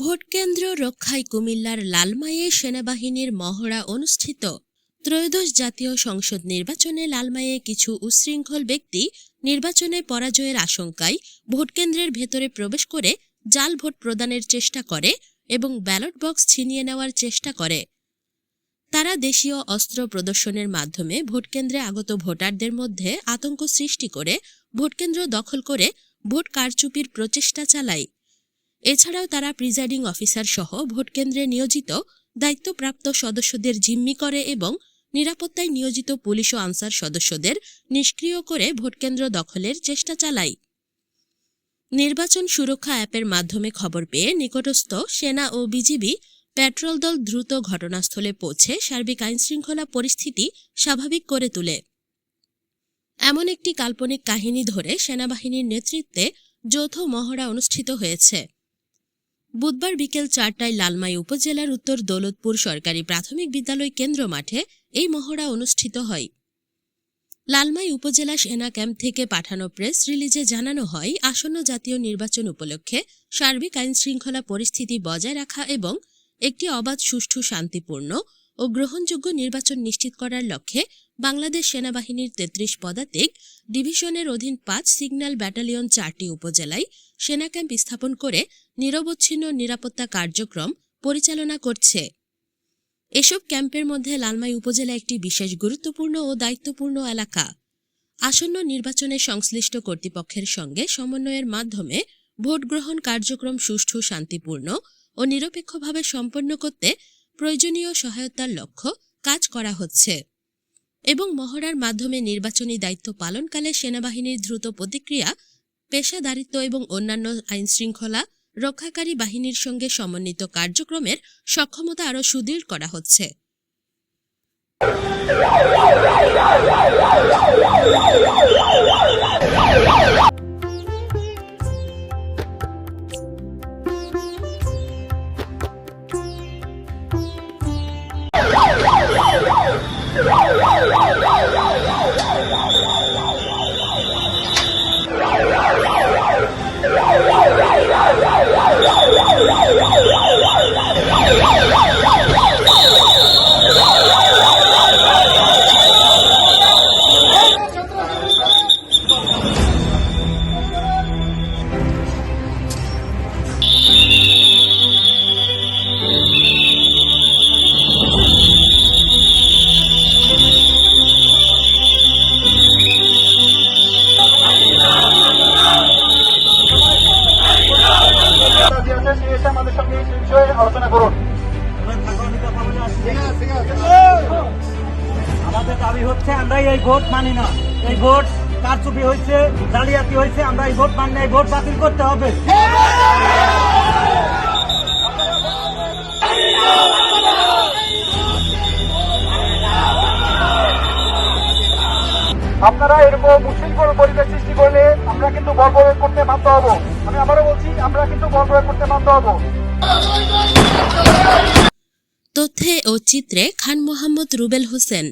ভোটকেন্দ্র রক্ষায় কুমিল্লার লালমাইয়ে সেনাবাহিনীর মহড়া অনুষ্ঠিত। ত্রয়োদশ জাতীয় সংসদ নির্বাচনে লালমাইয়ে কিছু উচ্ছৃঙ্খল ব্যক্তি নির্বাচনে পরাজয়ের আশঙ্কায় ভোটকেন্দ্রের ভেতরে প্রবেশ করে জাল ভোট প্রদানের চেষ্টা করে এবং ব্যালট বক্স ছিনিয়ে নেওয়ার চেষ্টা করে। তারা দেশীয় অস্ত্র প্রদর্শনের মাধ্যমে ভোটকেন্দ্রে আগত ভোটারদের মধ্যে আতঙ্ক সৃষ্টি করে ভোটকেন্দ্র দখল করে ভোট কারচুপির প্রচেষ্টা চালায়। এছাড়াও তারা প্রিজাইডিং অফিসার সহ ভোটকেন্দ্রে নিয়োজিত দায়িত্বপ্রাপ্ত সদস্যদের জিম্মি করে এবং নিরাপত্তায় নিয়োজিত পুলিশ ও আনসার সদস্যদের নিষ্ক্রিয় করে ভোটকেন্দ্র দখলের চেষ্টা চালায়। নির্বাচন সুরক্ষা অ্যাপের মাধ্যমে খবর পেয়ে নিকটস্থ সেনা ও বিজিবি পেট্রোল দল দ্রুত ঘটনাস্থলে পৌঁছে সার্বিক আইনশৃঙ্খলা পরিস্থিতি স্বাভাবিক করে তোলে। এমন একটি কাল্পনিক কাহিনী ধরে সেনাবাহিনীর নেতৃত্বে যৌথ মহড়া অনুষ্ঠিত হয়েছে। বুধবার বিকেল 4টায় লালমাই উপজেলার উত্তর দৌলতপুর সরকারি প্রাথমিক বিদ্যালয় কেন্দ্র মাঠে এই মহড়া অনুষ্ঠিত হয়। লালমাই উপজেলা সেনা ক্যাম্প থেকে পাঠানো প্রেস রিলিজে জানানো হয়, আসন্ন জাতীয় নির্বাচন উপলক্ষে সার্বিক আইনশৃঙ্খলা পরিস্থিতি বজায় রাখা এবং একটি অবাধ, সুষ্ঠু, শান্তিপূর্ণ ও গ্রহণযোগ্য নির্বাচন নিশ্চিত করার লক্ষ্যে বাংলাদেশ সেনাবাহিনীর 33 পদাতিক ডিভিশনের অধীন 5 সিগন্যাল ব্যাটালিয়ন 4টি উপজেলায় সেনা ক্যাম্প স্থাপন করে নিরবচ্ছিন্ন নিরাপত্তা কার্যক্রম পরিচালনা করছে। এসব ক্যাম্পের মধ্যে লালমাই উপজেলা একটি বিশেষ গুরুত্বপূর্ণ ও দায়িত্বপূর্ণ এলাকা। আসন্ন নির্বাচনে সংশ্লিষ্ট কর্তৃপক্ষের সঙ্গে সমন্বয়ের মাধ্যমে ভোট গ্রহণ কার্যক্রম সুষ্ঠু, শান্তিপূর্ণ ও নিরপেক্ষভাবে সম্পন্ন করতে প্রয়োজনীয় সহায়তার লক্ষ্য কাজ করা হচ্ছে এবং মহড়ার মাধ্যমে নির্বাচনী দায়িত্ব পালনকালে সেনাবাহিনীর দ্রুত প্রতিক্রিয়া, পেশাদারিত্ব এবং অন্যান্য আইনশৃঙ্খলা রক্ষাকারী বাহিনীর সঙ্গে সমন্বিত কার্যক্রমের সক্ষমতা আরও সুদৃঢ় করা হচ্ছে। আমাদের সঙ্গে এই বিষয়ে আলোচনা করুন। আমাদের দাবি হচ্ছে, আমরা এই ভোট মানি না, এই ভোট কারচুপি হয়েছে, জালিয়াতি হয়েছে, আমরা এই ভোট মানি না, এই ভোট বাতিল করতে হবে। আপনারা এরকম উচ্ছৃঙ্খল পরিবেশ সৃষ্টি করলে আমরা কিন্তু বল প্রয়োগ করতে বাধ্য হব। আমি আবারও বলছি, আমরা কিন্তু বল প্রয়োগ করতে বাধ্য হব। তথ্যে ও চিত্রে খান মোহাম্মদ রুবেল হোসেন।